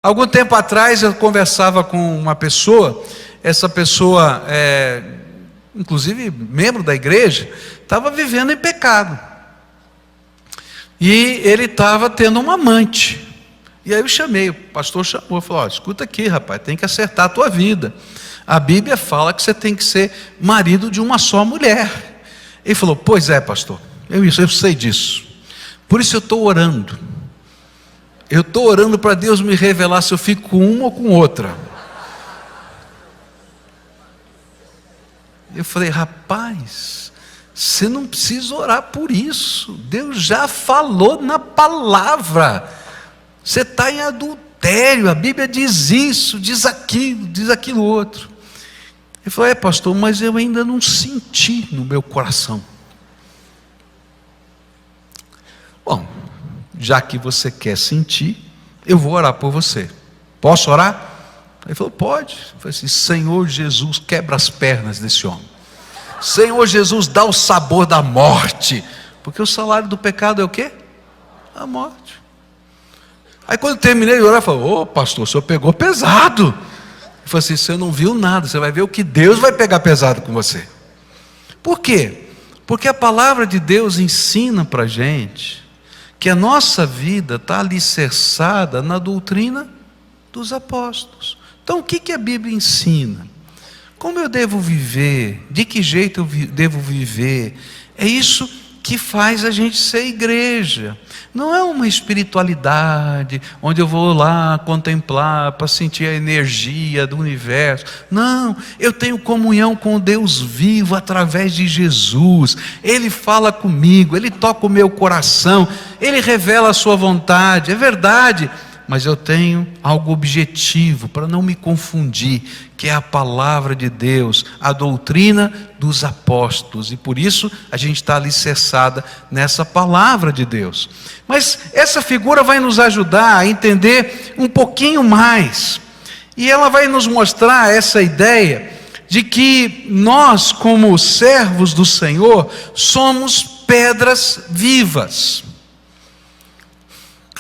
Algum tempo atrás eu conversava com uma pessoa, essa pessoa, inclusive membro da igreja, estava vivendo em pecado. E ele estava tendo uma amante. E aí eu chamei, o pastor chamou, falou: escuta aqui, rapaz, tem que acertar a tua vida. A Bíblia fala que você tem que ser marido de uma só mulher. Ele falou: pois é, pastor, eu sei disso. Por isso eu estou orando. Eu estou orando para Deus me revelar se eu fico com uma ou com outra. Eu falei: rapaz, você não precisa orar por isso. Deus já falou na palavra. Você está em adultério, a Bíblia diz isso, diz aquilo outro. Ele falou: pastor, mas eu ainda não senti no meu coração. Bom, já que você quer sentir, eu vou orar por você. Posso orar? Ele falou: pode. Eu falei assim: Senhor Jesus, quebra as pernas desse homem. Senhor Jesus, dá o sabor da morte. Porque o salário do pecado é o quê? A morte. Aí quando eu terminei de orar, eu falei: ô pastor, o senhor pegou pesado. Ele falou assim: você não viu nada, você vai ver o que Deus vai pegar pesado com você. Por quê? Porque a palavra de Deus ensina para a gente que a nossa vida está alicerçada na doutrina dos apóstolos. Então o que a Bíblia ensina? Como eu devo viver? De que jeito eu devo viver? É isso que faz a gente ser igreja. Não é uma espiritualidade onde eu vou lá contemplar para sentir a energia do universo. Não, eu tenho comunhão com o Deus vivo através de Jesus. Ele fala comigo, Ele toca o meu coração, Ele revela a sua vontade. É verdade, mas eu tenho algo objetivo para não me confundir, que é a palavra de Deus, a doutrina dos apóstolos, e por isso a gente está alicerçada nessa palavra de Deus. Mas essa figura vai nos ajudar a entender um pouquinho mais, e ela vai nos mostrar essa ideia de que nós, como servos do Senhor, somos pedras vivas.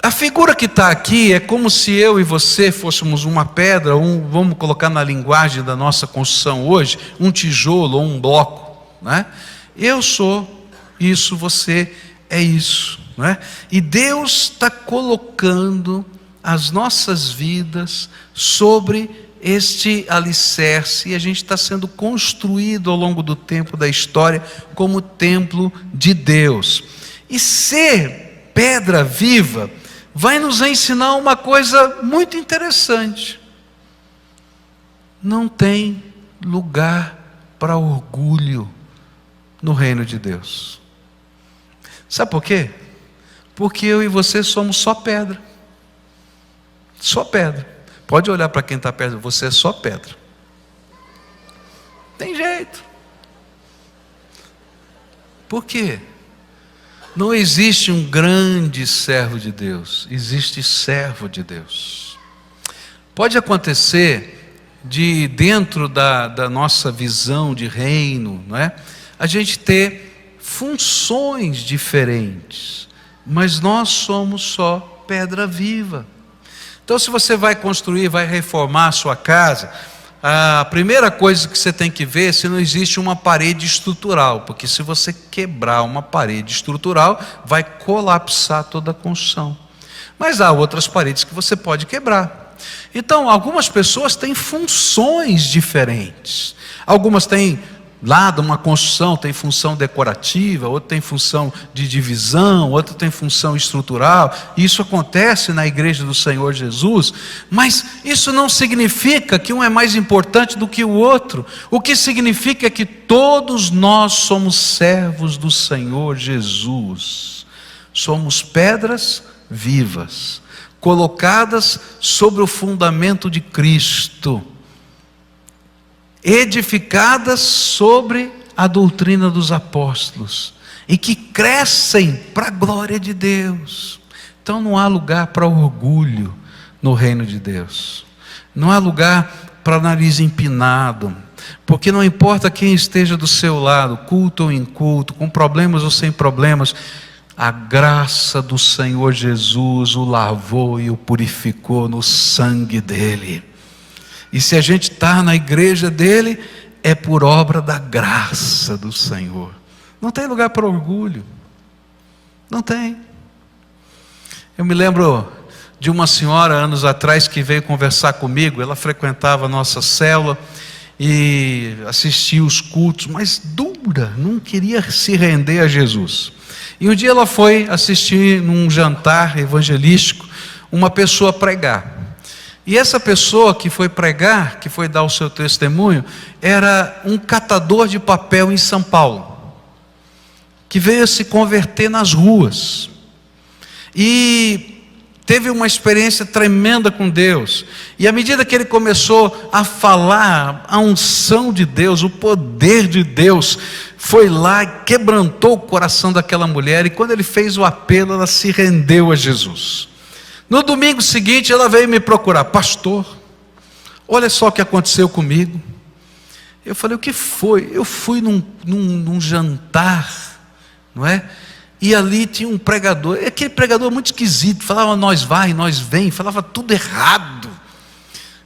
A figura que está aqui é como se eu e você fôssemos uma pedra, vamos colocar na linguagem da nossa construção hoje, um tijolo ou um bloco, né? Eu sou isso, você é isso, né? E Deus está colocando as nossas vidas sobre este alicerce, e a gente está sendo construído ao longo do tempo da história como templo de Deus. E ser pedra viva vai nos ensinar uma coisa muito interessante. Não tem lugar para orgulho no reino de Deus. Sabe por quê? Porque eu e você somos só pedra. Só pedra. Pode olhar para quem está perto, você é só pedra. Tem jeito. Por quê? Não existe um grande servo de Deus, existe servo de Deus. Pode acontecer de dentro da nossa visão de reino, não é? A gente ter funções diferentes, mas nós somos só pedra viva. Então, se você vai construir, vai reformar a sua casa, a primeira coisa que você tem que ver é se não existe uma parede estrutural, porque se você quebrar uma parede estrutural, vai colapsar toda a construção. Mas há outras paredes que você pode quebrar. Então, algumas pessoas têm funções diferentes. Algumas têm lá de uma construção, tem função decorativa, outra tem função de divisão, outra tem função estrutural. Isso acontece na igreja do Senhor Jesus, mas isso não significa que um é mais importante do que o outro. O que significa é que todos nós somos servos do Senhor Jesus. Somos pedras vivas, colocadas sobre o fundamento de Cristo, edificadas sobre a doutrina dos apóstolos, e que crescem para a glória de Deus. Então não há lugar para orgulho no reino de Deus, não há lugar para nariz empinado, porque não importa quem esteja do seu lado, culto ou inculto, com problemas ou sem problemas, a graça do Senhor Jesus o lavou e o purificou no sangue dele. E se a gente está na igreja dele, é por obra da graça do Senhor. Não tem lugar para orgulho. Não tem. Eu me lembro de uma senhora, anos atrás, que veio conversar comigo. Ela frequentava a nossa célula e assistia os cultos, mas dura, não queria se render a Jesus. E um dia ela foi assistir num jantar evangelístico uma pessoa pregar. E essa pessoa que foi pregar, que foi dar o seu testemunho, era um catador de papel em São Paulo, que veio a se converter nas ruas. E teve uma experiência tremenda com Deus. E à medida que ele começou a falar, a unção de Deus, o poder de Deus, foi lá e quebrantou o coração daquela mulher. E quando ele fez o apelo, ela se rendeu a Jesus. No domingo seguinte, ela veio me procurar: pastor, olha só o que aconteceu comigo. Eu falei: o que foi? Eu fui num jantar, não é? E ali tinha um pregador, aquele pregador muito esquisito, falava nós vai, nós vem, falava tudo errado.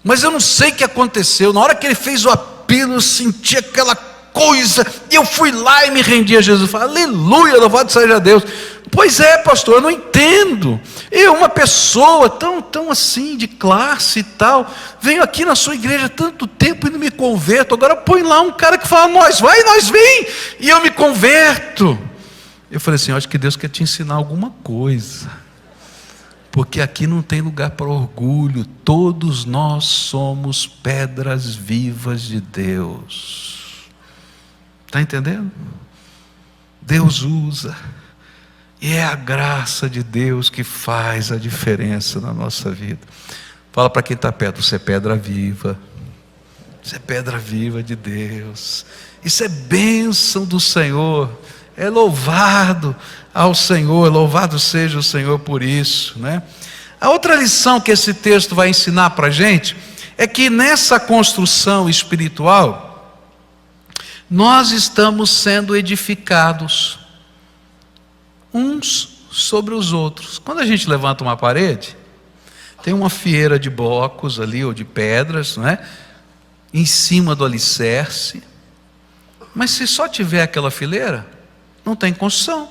Mas eu não sei o que aconteceu. Na hora que ele fez o apelo, eu senti aquela coisa, e eu fui lá e me rendi a Jesus. Eu falei: aleluia, louvado seja Deus. Pois é, pastor, eu não entendo. Eu, uma pessoa tão assim, de classe e tal, venho aqui na sua igreja há tanto tempo e não me converto. Agora põe lá um cara que fala nós vai, nós vem, e eu me converto. Eu falei assim: eu acho que Deus quer te ensinar alguma coisa, porque aqui não tem lugar para orgulho. Todos nós somos pedras vivas de Deus. Está entendendo? Deus usa, e é a graça de Deus que faz a diferença na nossa vida. Fala para quem está perto: você é pedra viva. Você é pedra viva de Deus. Isso é bênção do Senhor. É louvado ao Senhor, louvado seja o Senhor por isso, né? A outra lição que esse texto vai ensinar para a gente é que nessa construção espiritual, nós estamos sendo edificados uns sobre os outros. Quando a gente levanta uma parede, tem uma fileira de blocos ali, ou de pedras, não é? Em cima do alicerce. Mas se só tiver aquela fileira, não tem construção.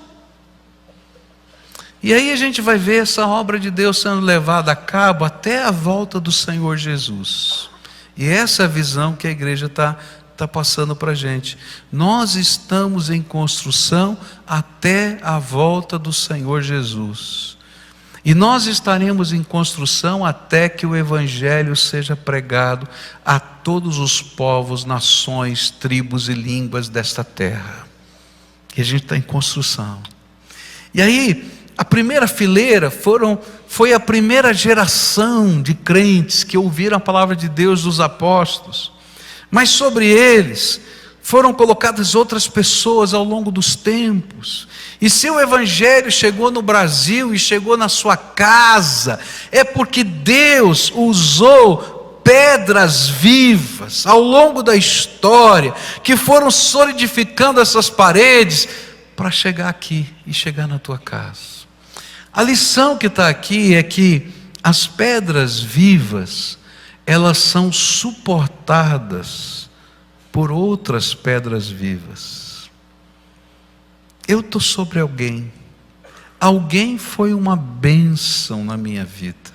E aí a gente vai ver essa obra de Deus sendo levada a cabo até a volta do Senhor Jesus. E essa é a visão que a igreja está passando para a gente. Nós estamos em construção até a volta do Senhor Jesus. E nós estaremos em construção até que o Evangelho seja pregado a todos os povos, nações, tribos e línguas desta terra. E a gente está em construção. E aí, a primeira fileira foi a primeira geração de crentes que ouviram a palavra de Deus dos apóstolos. Mas sobre eles foram colocadas outras pessoas ao longo dos tempos. E se o Evangelho chegou no Brasil e chegou na sua casa, é porque Deus usou pedras vivas ao longo da história, que foram solidificando essas paredes para chegar aqui e chegar na tua casa. A lição que está aqui é que as pedras vivas, elas são suportadas por outras pedras vivas. Eu estou sobre alguém foi uma bênção na minha vida,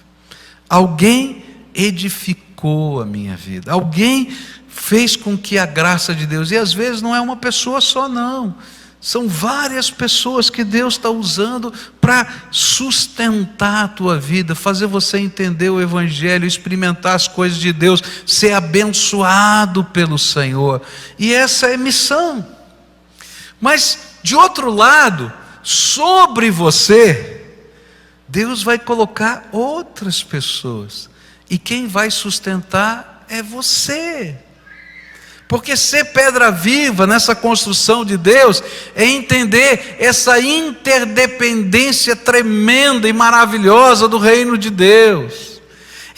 alguém edificou a minha vida, alguém fez com que a graça de Deus, e às vezes não é uma pessoa só não, são várias pessoas que Deus está usando para sustentar a tua vida, fazer você entender o Evangelho, experimentar as coisas de Deus, ser abençoado pelo Senhor. E essa é a missão. Mas de outro lado, sobre você, Deus vai colocar outras pessoas, e quem vai sustentar é você. Porque ser pedra viva nessa construção de Deus é entender essa interdependência tremenda e maravilhosa do reino de Deus,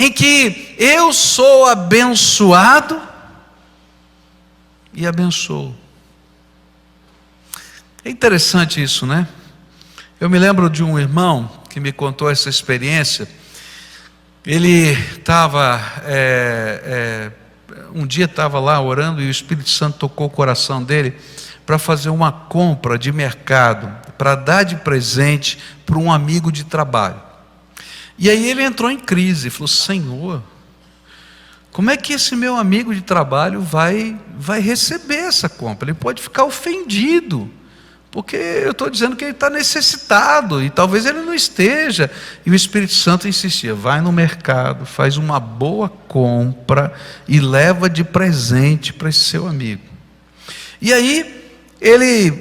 em que eu sou abençoado e abençoo. É interessante isso, né? Eu me lembro de um irmão que me contou essa experiência. Ele estava, um dia estava lá orando e o Espírito Santo tocou o coração dele para fazer uma compra de mercado, para dar de presente para um amigo de trabalho. E aí ele entrou em crise, falou: Senhor, como é que esse meu amigo de trabalho vai receber essa compra? Ele pode ficar ofendido, porque eu estou dizendo que ele está necessitado, e talvez ele não esteja. E o Espírito Santo insistia: vai no mercado, faz uma boa compra e leva de presente para esse seu amigo. E aí ele,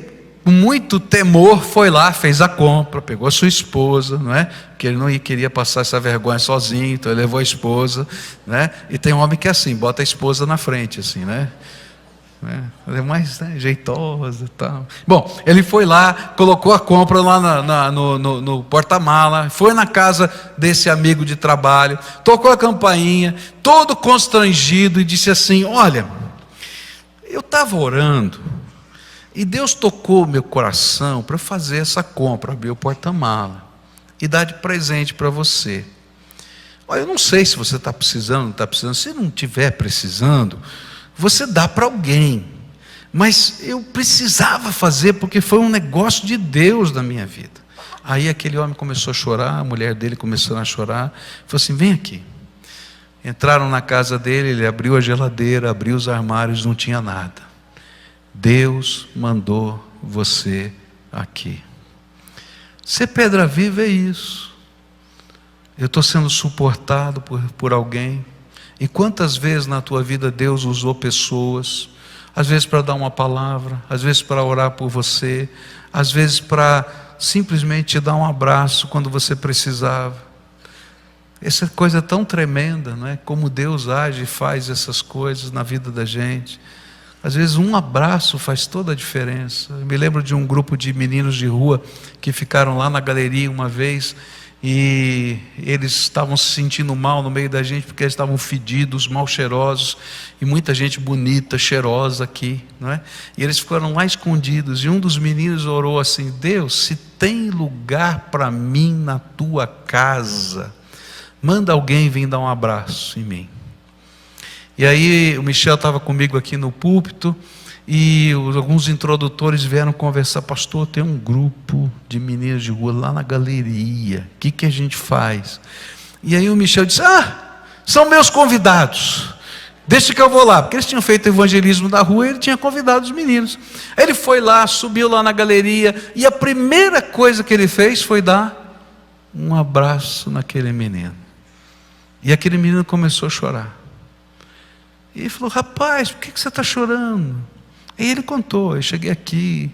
com muito temor, foi lá, fez a compra, pegou a sua esposa, não é? Porque ele não queria passar essa vergonha sozinho, então ele levou a esposa, né? E tem um homem que é assim, bota a esposa na frente, assim, né? É mais, né, jeitosa e tal. Bom, ele foi lá, colocou a compra lá no porta-mala, foi na casa desse amigo de trabalho, tocou a campainha, todo constrangido, e disse assim: olha, eu estava orando e Deus tocou o meu coração para fazer essa compra, abrir o porta-mala e dar de presente para você. Olha, eu não sei se você está precisando, não está precisando. Se não estiver precisando, você dá para alguém. Mas eu precisava fazer, porque foi um negócio de Deus na minha vida. Aí aquele homem começou a chorar, a mulher dele começou a chorar. Falou assim: vem aqui. Entraram na casa dele, ele abriu a geladeira, abriu os armários, não tinha nada. Deus mandou você aqui. Ser pedra viva é isso. Eu estou sendo suportado por alguém. E quantas vezes na tua vida Deus usou pessoas, às vezes para dar uma palavra, às vezes para orar por você, às vezes para simplesmente te dar um abraço quando você precisava. Essa coisa é tão tremenda, não é? Como Deus age e faz essas coisas na vida da gente. Às vezes um abraço faz toda a diferença. Eu me lembro de um grupo de meninos de rua que ficaram lá na galeria uma vez, e eles estavam se sentindo mal no meio da gente, porque eles estavam fedidos, mal cheirosos, e muita gente bonita, cheirosa aqui, não é? E eles ficaram lá escondidos, e um dos meninos orou assim: Deus, se tem lugar para mim na tua casa, manda alguém vir dar um abraço em mim. E aí o Michel estava comigo aqui no púlpito, e alguns introdutores vieram conversar: pastor, tem um grupo de meninos de rua lá na galeria, o que a gente faz? E aí o Michel disse: são meus convidados, deixa que eu vou lá, porque eles tinham feito evangelismo da rua e ele tinha convidado os meninos. Aí ele foi lá, subiu lá na galeria, e a primeira coisa que ele fez foi dar um abraço naquele menino. E aquele menino começou a chorar. E ele falou: rapaz, por que você está chorando? E ele contou: eu cheguei aqui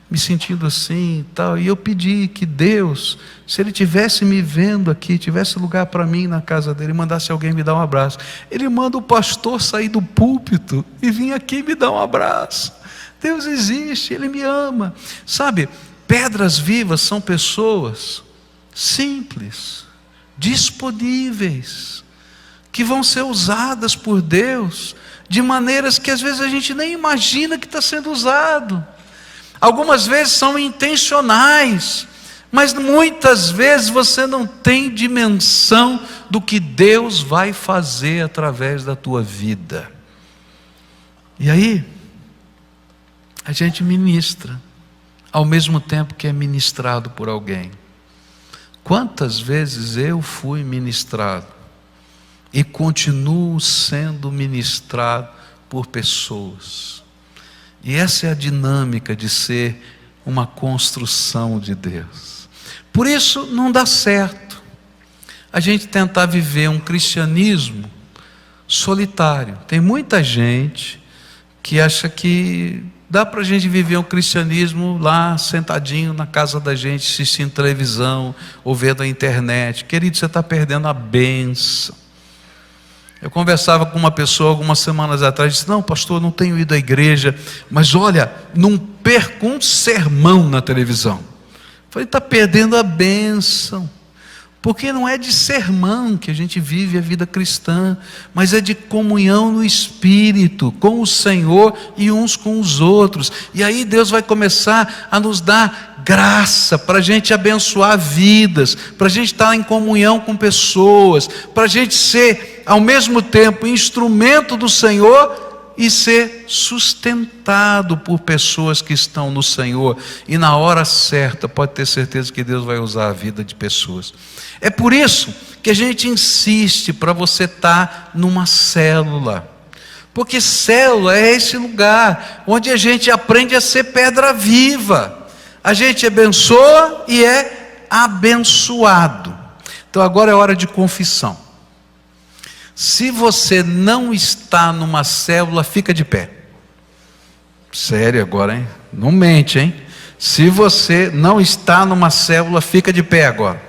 me sentindo assim e tal, e eu pedi que Deus, se Ele tivesse me vendo aqui, tivesse lugar para mim na casa dele, mandasse alguém me dar um abraço. Ele manda o pastor sair do púlpito e vir aqui me dar um abraço. Deus existe, Ele me ama. Sabe, pedras vivas são pessoas simples, disponíveis, que vão ser usadas por Deus de maneiras que às vezes a gente nem imagina que está sendo usado. Algumas vezes são intencionais, mas muitas vezes você não tem dimensão do que Deus vai fazer através da tua vida. E aí a gente ministra ao mesmo tempo que é ministrado por alguém. Quantas vezes eu fui ministrado e continuo sendo ministrado por pessoas. E essa é a dinâmica de ser uma construção de Deus. Por isso não dá certo a gente tentar viver um cristianismo solitário. Tem muita gente que acha que dá para a gente viver um cristianismo lá sentadinho na casa da gente, assistindo televisão ou vendo a internet. Querido, você está perdendo a bênção. Eu conversava com uma pessoa algumas semanas atrás, disse: não, pastor, não tenho ido à igreja, mas olha, não perco um sermão na televisão. Eu falei: está perdendo a bênção, Porque não é de sermão que a gente vive a vida cristã, mas é de comunhão no Espírito, com o Senhor e uns com os outros. E aí Deus vai começar a nos dar graça para a gente abençoar vidas, para a gente estar em comunhão com pessoas, para a gente ser ao mesmo tempo instrumento do Senhor e ser sustentado por pessoas que estão no Senhor. E na hora certa, pode ter certeza que Deus vai usar a vida de pessoas. É por isso que a gente insiste para você estar numa célula. Porque célula é esse lugar onde a gente aprende a ser pedra viva. A gente abençoa e é abençoado. Então agora é hora de confissão. Se você não está numa célula, fica de pé. Sério agora, hein? Não mente, hein? Se você não está numa célula, fica de pé agora.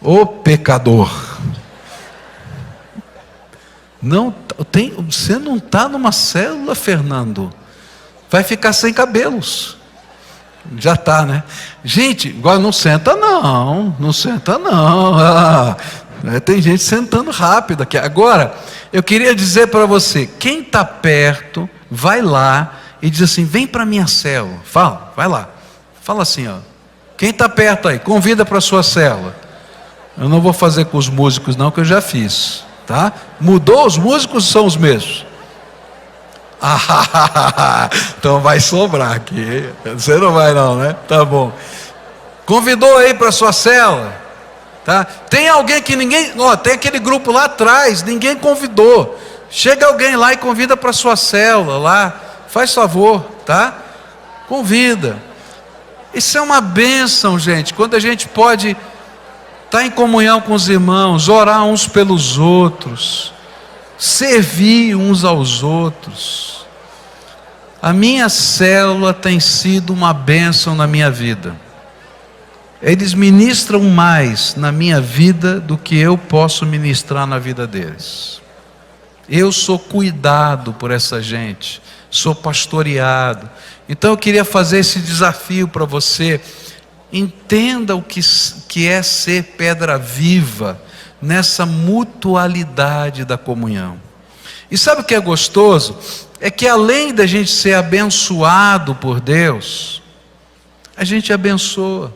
Ô pecador. Você não está numa célula, Fernando. Vai ficar sem cabelos. Já está, né? Gente, agora não senta não. Não senta não. Tem gente sentando rápido aqui. Agora, eu queria dizer para você, quem está perto, vai lá e diz assim, vem para a minha célula. Fala, vai lá. Fala assim, ó. Quem está perto aí, convida para a sua célula. Eu não vou fazer com os músicos não, que eu já fiz. Tá? Mudou, os músicos são os mesmos. Então vai sobrar aqui. Você não vai não, né? Tá bom. Convidou aí para a sua célula. Tá? Tem alguém que ninguém, tem aquele grupo lá atrás, ninguém convidou. Chega alguém lá e convida para sua célula lá, faz favor, tá? Convida. Isso é uma bênção, gente, quando a gente pode estar em comunhão com os irmãos, orar uns pelos outros, servir uns aos outros. A minha célula tem sido uma bênção na minha vida. Eles ministram mais na minha vida do que eu posso ministrar na vida deles. Eu sou cuidado por essa gente, sou pastoreado. Então eu queria fazer esse desafio para você. Entenda o que é ser pedra viva nessa mutualidade da comunhão. E sabe o que é gostoso? É que além da gente ser abençoado por Deus, a gente abençoa.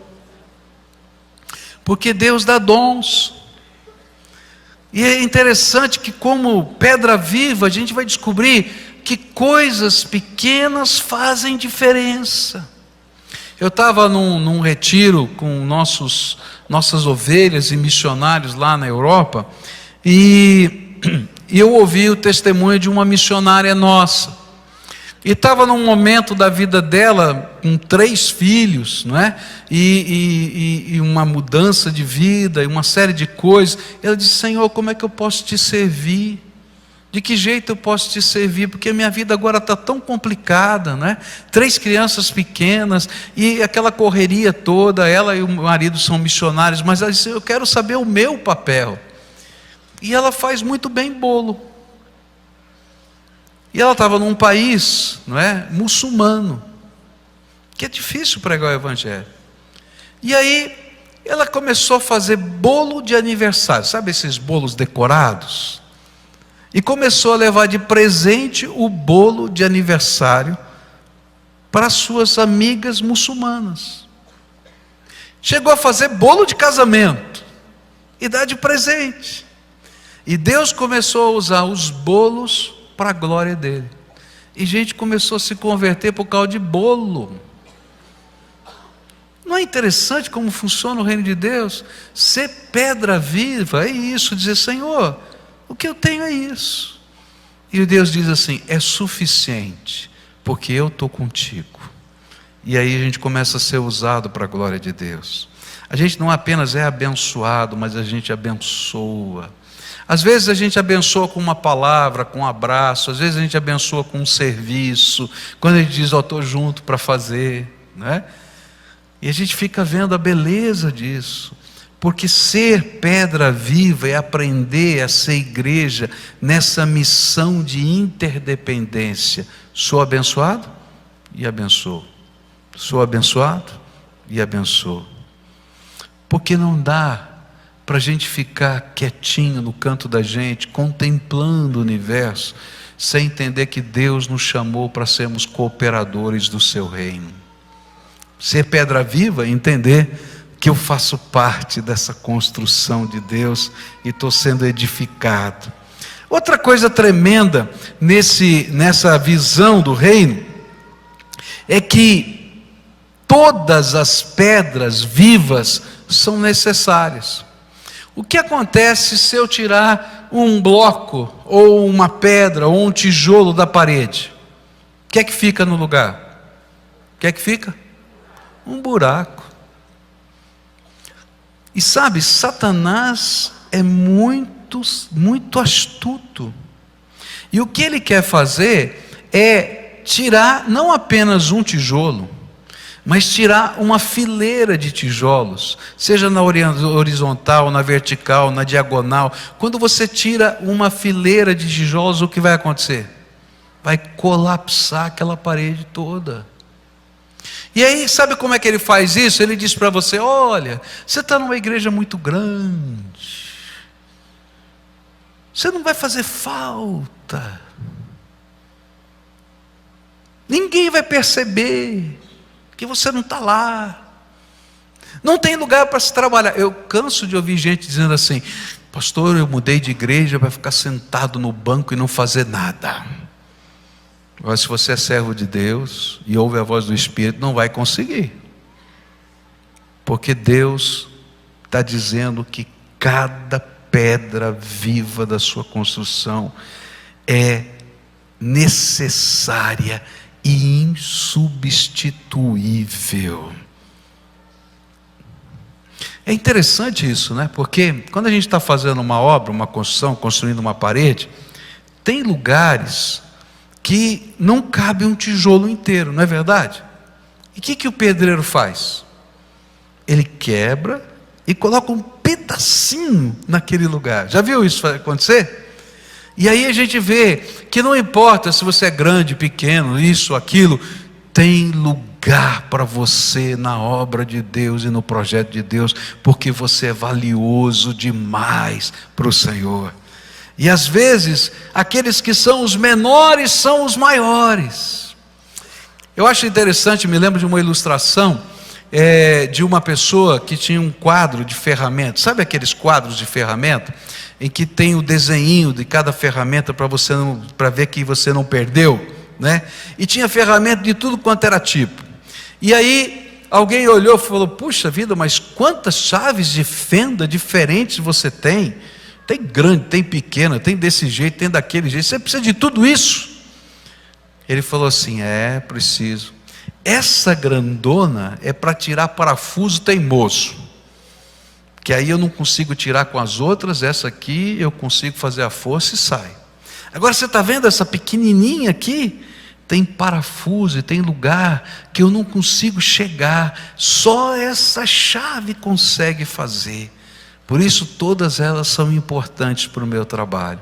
Porque Deus dá dons. E é interessante que como pedra viva, a gente vai descobrir que coisas pequenas fazem diferença. Eu estava num retiro com nossas ovelhas e missionários lá na Europa, e eu ouvi o testemunho de uma missionária nossa. E estava num momento da vida dela, com 3 filhos, não é? E uma mudança de vida, e uma série de coisas. Ela disse, Senhor, como é que eu posso te servir? De que jeito eu posso te servir? Porque a minha vida agora está tão complicada, né? 3 crianças pequenas, e aquela correria toda, ela e o marido são missionários, mas ela disse, eu quero saber o meu papel. E ela faz muito bem bolo. E ela estava num país, não é, muçulmano, que é difícil pregar o evangelho. E aí ela começou a fazer bolo de aniversário, sabe esses bolos decorados? E começou a levar de presente o bolo de aniversário para suas amigas muçulmanas. Chegou a fazer bolo de casamento e dar de presente. E Deus começou a usar os bolos para a glória dele. E gente começou a se converter por causa de bolo. Não é interessante como funciona o reino de Deus? Ser pedra viva é isso, dizer, Senhor, o que eu tenho é isso. E Deus diz assim, é suficiente, porque eu estou contigo. E aí a gente começa a ser usado para a glória de Deus. A gente não apenas é abençoado, mas a gente abençoa. Às vezes a gente abençoa com uma palavra, com um abraço, às vezes a gente abençoa com um serviço, quando a gente diz, estou junto para fazer, né? E a gente fica vendo a beleza disso, porque ser pedra viva é aprender a ser igreja nessa missão de interdependência. Sou abençoado e abençoo. Sou abençoado e abençoo. Porque não dá para a gente ficar quietinho no canto da gente, contemplando o universo, sem entender que Deus nos chamou para sermos cooperadores do seu reino. Ser pedra viva é entender que eu faço parte dessa construção de Deus e estou sendo edificado. Outra coisa tremenda nessa visão do reino é que todas as pedras vivas são necessárias. O que acontece se eu tirar um bloco, ou uma pedra, ou um tijolo da parede? O que é que fica no lugar? O que é que fica? Um buraco. E sabe, Satanás é muito astuto. E o que ele quer fazer é tirar não apenas um tijolo, mas tirar uma fileira de tijolos, seja na horizontal, na vertical, na diagonal. Quando você tira uma fileira de tijolos, o que vai acontecer? Vai colapsar aquela parede toda. E aí, sabe como é que ele faz isso? Ele diz para você: olha, você está numa igreja muito grande, você não vai fazer falta, ninguém vai perceber que você não está lá, não tem lugar para se trabalhar. Eu canso de ouvir gente dizendo assim: pastor, eu mudei de igreja para ficar sentado no banco e não fazer nada. Agora, se você é servo de Deus e ouve a voz do Espírito, não vai conseguir, porque Deus está dizendo que cada pedra viva da sua construção é necessária e insubstituível. É interessante isso, né? Porque quando a gente está fazendo uma obra, uma construção, construindo uma parede, tem lugares que não cabe um tijolo inteiro, não é verdade? E o que o pedreiro faz? Ele quebra e coloca um pedacinho naquele lugar. Já viu isso acontecer? E aí a gente vê que não importa se você é grande, pequeno, isso, aquilo, tem lugar para você na obra de Deus e no projeto de Deus, porque você é valioso demais para o Senhor. E às vezes, aqueles que são os menores são os maiores. Eu acho interessante, me lembro de uma ilustração de uma pessoa que tinha um quadro de ferramenta. Sabe aqueles quadros de ferramenta em que tem o desenho de cada ferramenta para ver que você não perdeu, né? E tinha ferramenta de tudo quanto era tipo. E aí alguém olhou e falou: puxa vida, mas quantas chaves de fenda diferentes você tem? Tem grande, tem pequena, tem desse jeito, tem daquele jeito. Você precisa de tudo isso? Ele falou assim: preciso. Essa grandona é para tirar parafuso teimoso, que aí eu não consigo tirar com as outras. Essa aqui eu consigo fazer a força e sai. Agora você está vendo essa pequenininha aqui? Tem parafuso e tem lugar que eu não consigo chegar. Só essa chave consegue fazer. Por isso todas elas são importantes para o meu trabalho.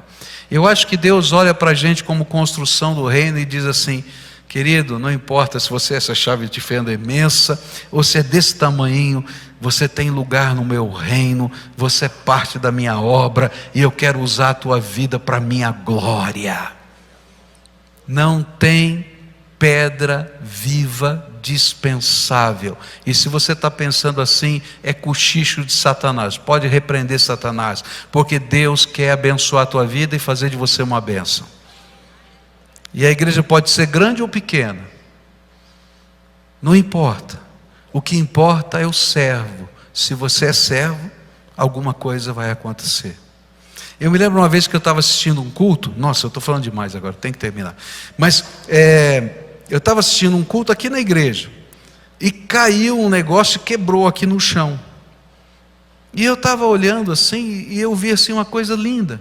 Eu acho que Deus olha para a gente como construção do reino e diz assim: querido, não importa se você é essa chave de fenda imensa, ou se é desse tamanho, você tem lugar no meu reino, você é parte da minha obra, e eu quero usar a tua vida para a minha glória. Não tem pedra viva dispensável. E se você está pensando assim, é cochicho de Satanás. Pode repreender Satanás, porque Deus quer abençoar a tua vida e fazer de você uma bênção. E a igreja pode ser grande ou pequena, não importa. O que importa é o servo. Se você é servo, alguma coisa vai acontecer. Eu me lembro uma vez que eu estava assistindo um culto. Nossa, eu estou falando demais agora, tem que terminar. Mas eu estava assistindo um culto aqui na igreja, e caiu um negócio e quebrou aqui no chão. E eu estava olhando assim, e eu vi assim uma coisa linda.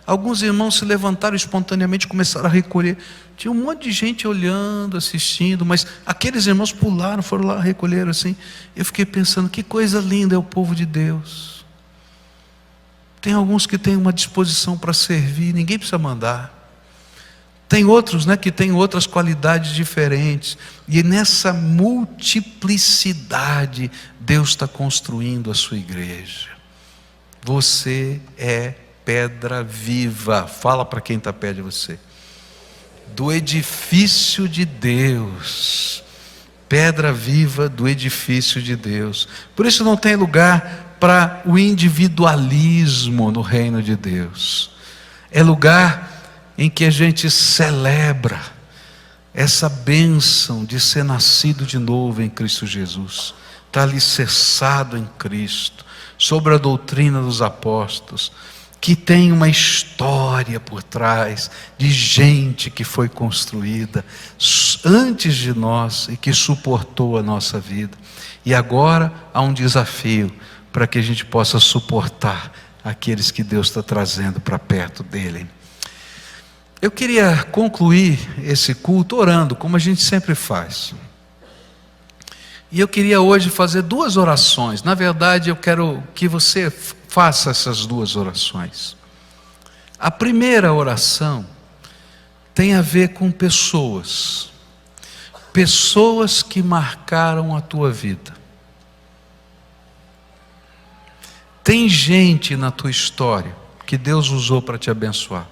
Alguns irmãos se levantaram espontaneamente, começaram a recolher. Tinha um monte de gente olhando, assistindo, mas aqueles irmãos pularam, foram lá, recolheram assim. Eu fiquei pensando: que coisa linda é o povo de Deus. Tem alguns que têm uma disposição para servir, ninguém precisa mandar. Tem outros, que têm outras qualidades diferentes. E nessa multiplicidade, Deus está construindo a sua igreja. Você é pedra viva. Fala para quem está perto de você. Do edifício de Deus. Pedra viva do edifício de Deus. Por isso não tem lugar para o individualismo no reino de Deus. É lugar em que a gente celebra essa bênção de ser nascido de novo em Cristo Jesus. Está alicerçado em Cristo, sobre a doutrina dos apóstolos, que tem uma história por trás de gente que foi construída antes de nós e que suportou a nossa vida. E agora há um desafio para que a gente possa suportar aqueles que Deus está trazendo para perto dele. Eu queria concluir esse culto orando, como a gente sempre faz. E eu queria hoje fazer 2 orações. Na verdade, eu quero que você faça essas 2 orações. A primeira oração tem a ver com pessoas. Pessoas que marcaram a tua vida. Tem gente na tua história que Deus usou para te abençoar.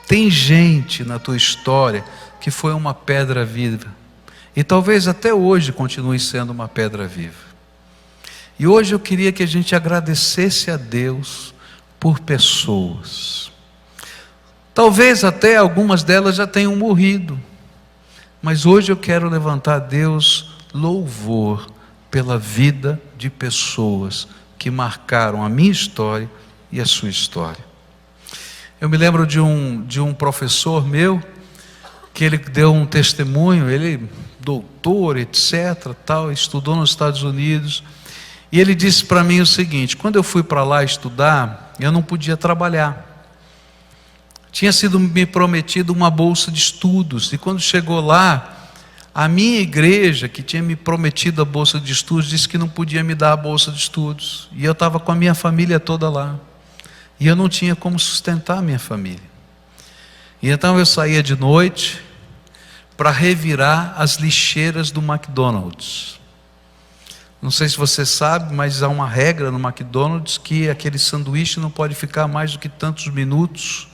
Tem gente na tua história que foi uma pedra viva. E talvez até hoje continue sendo uma pedra viva. E hoje eu queria que a gente agradecesse a Deus por pessoas. Talvez até algumas delas já tenham morrido. Mas hoje eu quero levantar a Deus louvor pela vida de pessoas que marcaram a minha história e a sua história. Eu me lembro de um professor meu, que ele deu um testemunho, ele doutor, etc, tal, estudou nos Estados Unidos, e ele disse para mim o seguinte: quando eu fui para lá estudar, eu não podia trabalhar. Tinha sido me prometido uma bolsa de estudos, e quando chegou lá, a minha igreja, que tinha me prometido a bolsa de estudos, disse que não podia me dar a bolsa de estudos, e eu estava com a minha família toda lá, e eu não tinha como sustentar a minha família. E então eu saía de noite para revirar as lixeiras do McDonald's. Não sei se você sabe, mas há uma regra no McDonald's que aquele sanduíche não pode ficar mais do que tantos minutos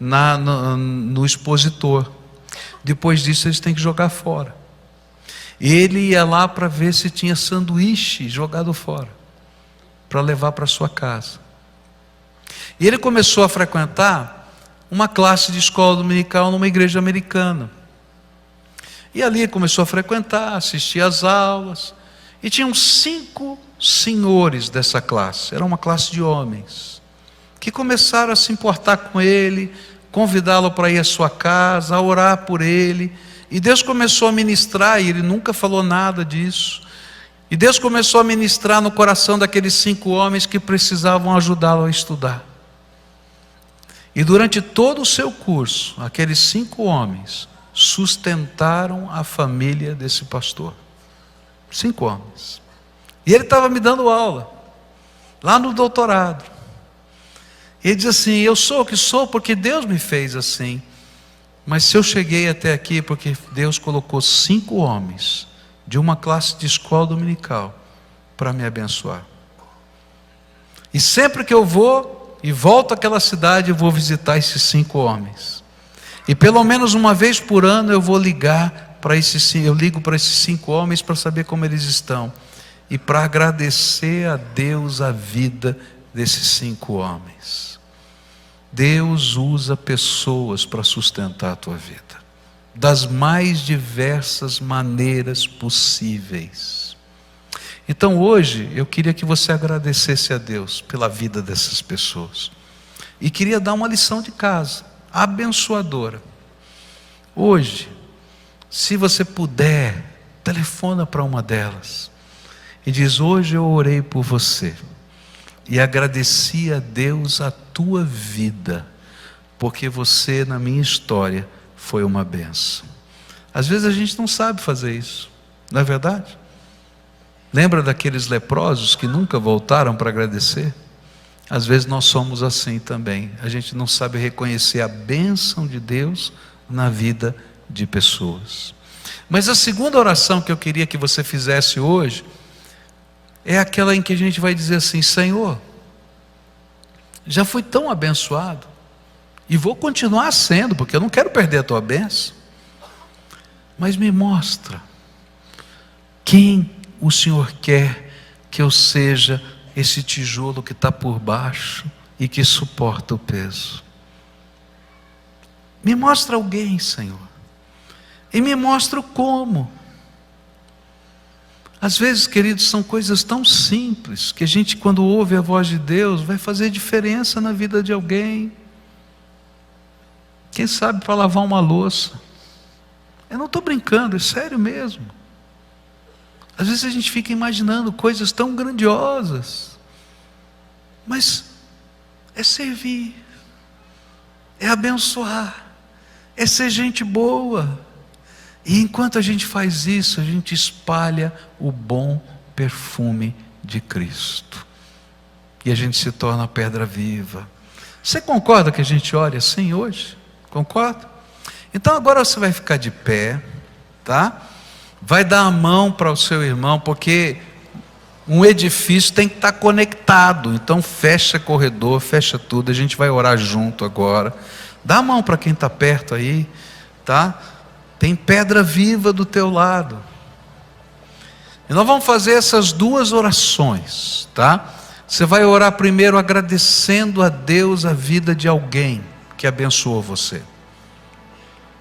no expositor. Depois disso eles têm que jogar fora. Ele ia lá para ver se tinha sanduíche jogado fora, para levar para sua casa. E ele começou a frequentar uma classe de escola dominical numa igreja americana. E ali começou a frequentar, assistir às aulas. E tinham 5 senhores dessa classe, era uma classe de homens, que começaram a se importar com ele, convidá-lo para ir à sua casa, a orar por ele. E Deus começou a ministrar, e ele nunca falou nada disso. E Deus começou a ministrar no coração daqueles 5 homens que precisavam ajudá-lo a estudar. E durante todo o seu curso, aqueles 5 homens sustentaram a família desse pastor. 5 homens. E ele estava me dando aula, lá no doutorado. Ele diz assim: eu sou o que sou porque Deus me fez assim. Mas se eu cheguei até aqui porque Deus colocou 5 homens de uma classe de escola dominical para me abençoar. E sempre que eu vou e volto àquela cidade, eu vou visitar esses 5 homens. E pelo menos uma vez por ano eu vou ligar para eu ligo para esses 5 homens para saber como eles estão. E para agradecer a Deus a vida desses 5 homens. Deus usa pessoas para sustentar a tua vida, das mais diversas maneiras possíveis. Então hoje eu queria que você agradecesse a Deus pela vida dessas pessoas. E queria dar uma lição de casa, abençoadora. Hoje, se você puder, telefona para uma delas e diz: hoje eu orei por você e agradeci a Deus a tua vida, porque você na minha história foi uma bênção. Às vezes a gente não sabe fazer isso, não é verdade? Lembra daqueles leprosos que nunca voltaram para agradecer? Às vezes nós somos assim também. A gente não sabe reconhecer a bênção de Deus na vida de pessoas. Mas a segunda oração que eu queria que você fizesse hoje é aquela em que a gente vai dizer assim: Senhor, Já fui tão abençoado. E vou continuar sendo, porque eu não quero perder a tua bênção. Mas me mostra quem o Senhor quer que eu seja esse tijolo que está por baixo e que suporta o peso. Me mostra alguém, Senhor. E me mostra o como. Às vezes, queridos, são coisas tão simples que a gente, quando ouve a voz de Deus, vai fazer diferença na vida de alguém. Quem sabe para lavar uma louça. Eu não estou brincando, é sério mesmo. Às vezes a gente fica imaginando coisas tão grandiosas, mas é servir, é abençoar, é ser gente boa. E enquanto a gente faz isso, a gente espalha o bom perfume de Cristo. E a gente se torna pedra viva. Você concorda que a gente ore assim hoje? Concorda? Então agora você vai ficar de pé, tá? Vai dar a mão para o seu irmão, porque um edifício tem que estar conectado. Então fecha corredor, fecha tudo. A gente vai orar junto agora. Dá a mão para quem está perto aí, tá? Tem pedra viva do teu lado. E nós vamos fazer essas duas orações, tá? Você vai orar primeiro agradecendo a Deus a vida de alguém que abençoou você.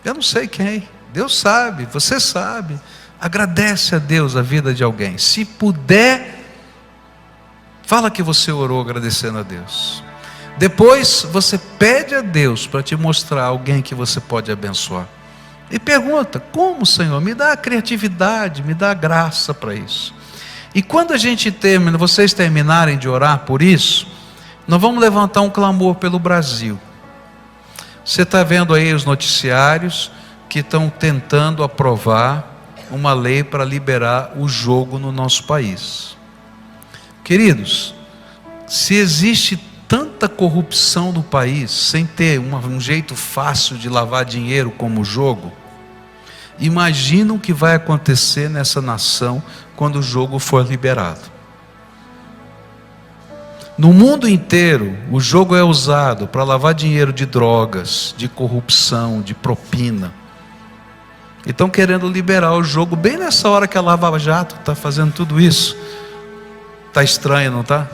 Eu não sei quem, Deus sabe, você sabe. Agradece a Deus a vida de alguém. Se puder, fala que você orou agradecendo a Deus. Depois você pede a Deus para te mostrar alguém que você pode abençoar. E pergunta: como, Senhor? Me dá a criatividade, me dá a graça para isso. E quando a gente termina, vocês terminarem de orar por isso, nós vamos levantar um clamor pelo Brasil. Você está vendo aí os noticiários que estão tentando aprovar uma lei para liberar o jogo no nosso país. Queridos, se existe tanta corrupção no país, sem ter um jeito fácil de lavar dinheiro como o jogo, imagina o que vai acontecer nessa nação quando o jogo for liberado. No mundo inteiro, o jogo é usado para lavar dinheiro de drogas, de corrupção, de propina. E estão querendo liberar o jogo bem nessa hora que a Lava Jato está fazendo tudo isso. Está estranho, não está?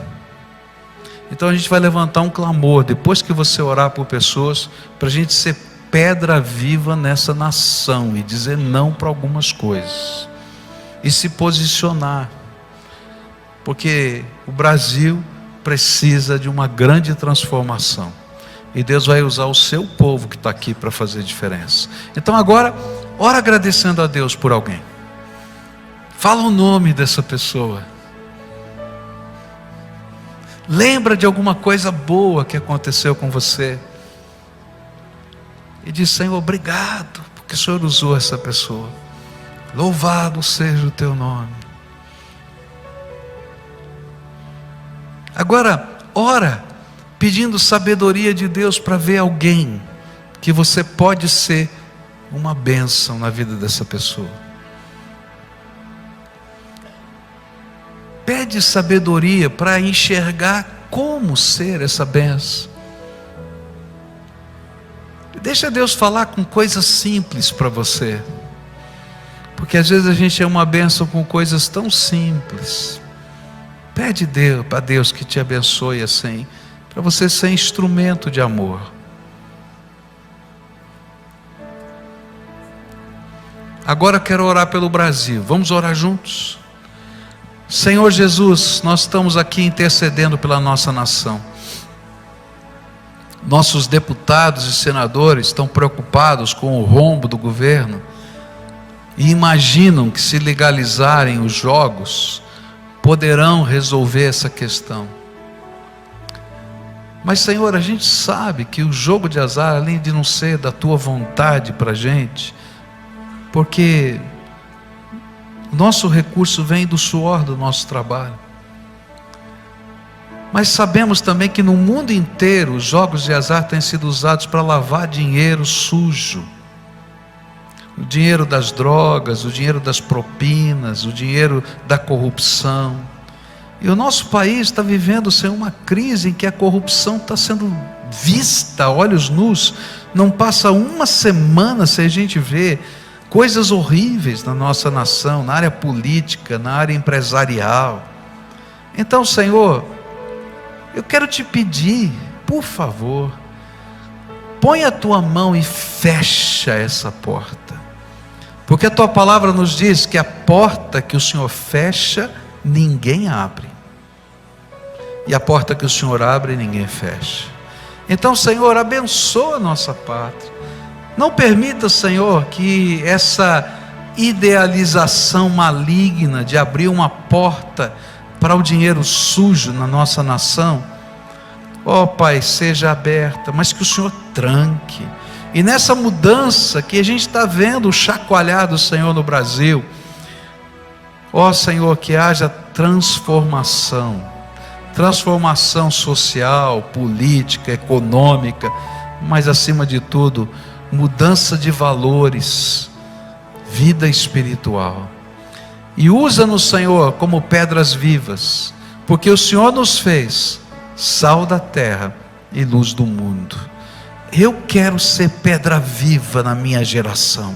Então a gente vai levantar um clamor, depois que você orar por pessoas, para a gente ser pedra viva nessa nação e dizer não para algumas coisas. E se posicionar. Porque o Brasil precisa de uma grande transformação. E Deus vai usar o seu povo que está aqui para fazer diferença. Então agora, ora agradecendo a Deus por alguém. Fala o nome dessa pessoa. Lembra de alguma coisa boa que aconteceu com você. E diz: Senhor, obrigado, porque o Senhor usou essa pessoa. Louvado seja o teu nome. Agora, ora, pedindo sabedoria de Deus para ver alguém que você pode ser uma bênção na vida dessa pessoa. Pede sabedoria para enxergar como ser essa bênção. Deixa Deus falar com coisas simples para você. Porque às vezes a gente é uma bênção com coisas tão simples. Pede para Deus que te abençoe assim, para você ser instrumento de amor. Agora quero orar pelo Brasil. Vamos orar juntos? Senhor Jesus, nós estamos aqui intercedendo pela nossa nação. Nossos deputados e senadores estão preocupados com o rombo do governo e imaginam que, se legalizarem os jogos, poderão resolver essa questão. Mas, Senhor, a gente sabe que o jogo de azar, além de não ser da tua vontade para a gente, porque o nosso recurso vem do suor do nosso trabalho. Mas sabemos também que no mundo inteiro os jogos de azar têm sido usados para lavar dinheiro sujo. O dinheiro das drogas, o dinheiro das propinas, o dinheiro da corrupção. E o nosso país está vivendo, Senhor, uma crise em que a corrupção está sendo vista a olhos nus. Não passa uma semana sem a gente ver coisas horríveis na nossa nação, na área política, na área empresarial. Então, Senhor, eu quero te pedir, por favor, põe a tua mão e fecha essa porta, porque a tua palavra nos diz que a porta que o Senhor fecha, ninguém abre, e a porta que o Senhor abre, ninguém fecha. Então, Senhor, abençoa a nossa pátria. Não permita, Senhor, que essa idealização maligna de abrir uma porta para o dinheiro sujo na nossa nação, ó Pai, seja aberta, mas que o Senhor tranque. E nessa mudança que a gente está vendo chacoalhar do Senhor no Brasil, ó Senhor, que haja transformação social, política, econômica, mas acima de tudo, mudança de valores, vida espiritual. E usa-nos, Senhor, como pedras vivas, porque o Senhor nos fez sal da terra e luz do mundo. Eu quero ser pedra viva na minha geração.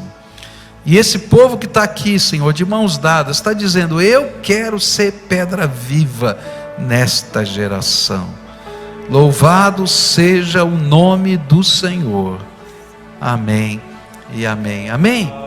E esse povo que está aqui, Senhor, de mãos dadas, está dizendo: eu quero ser pedra viva nesta geração. Louvado seja o nome do Senhor. Amém e amém. Amém.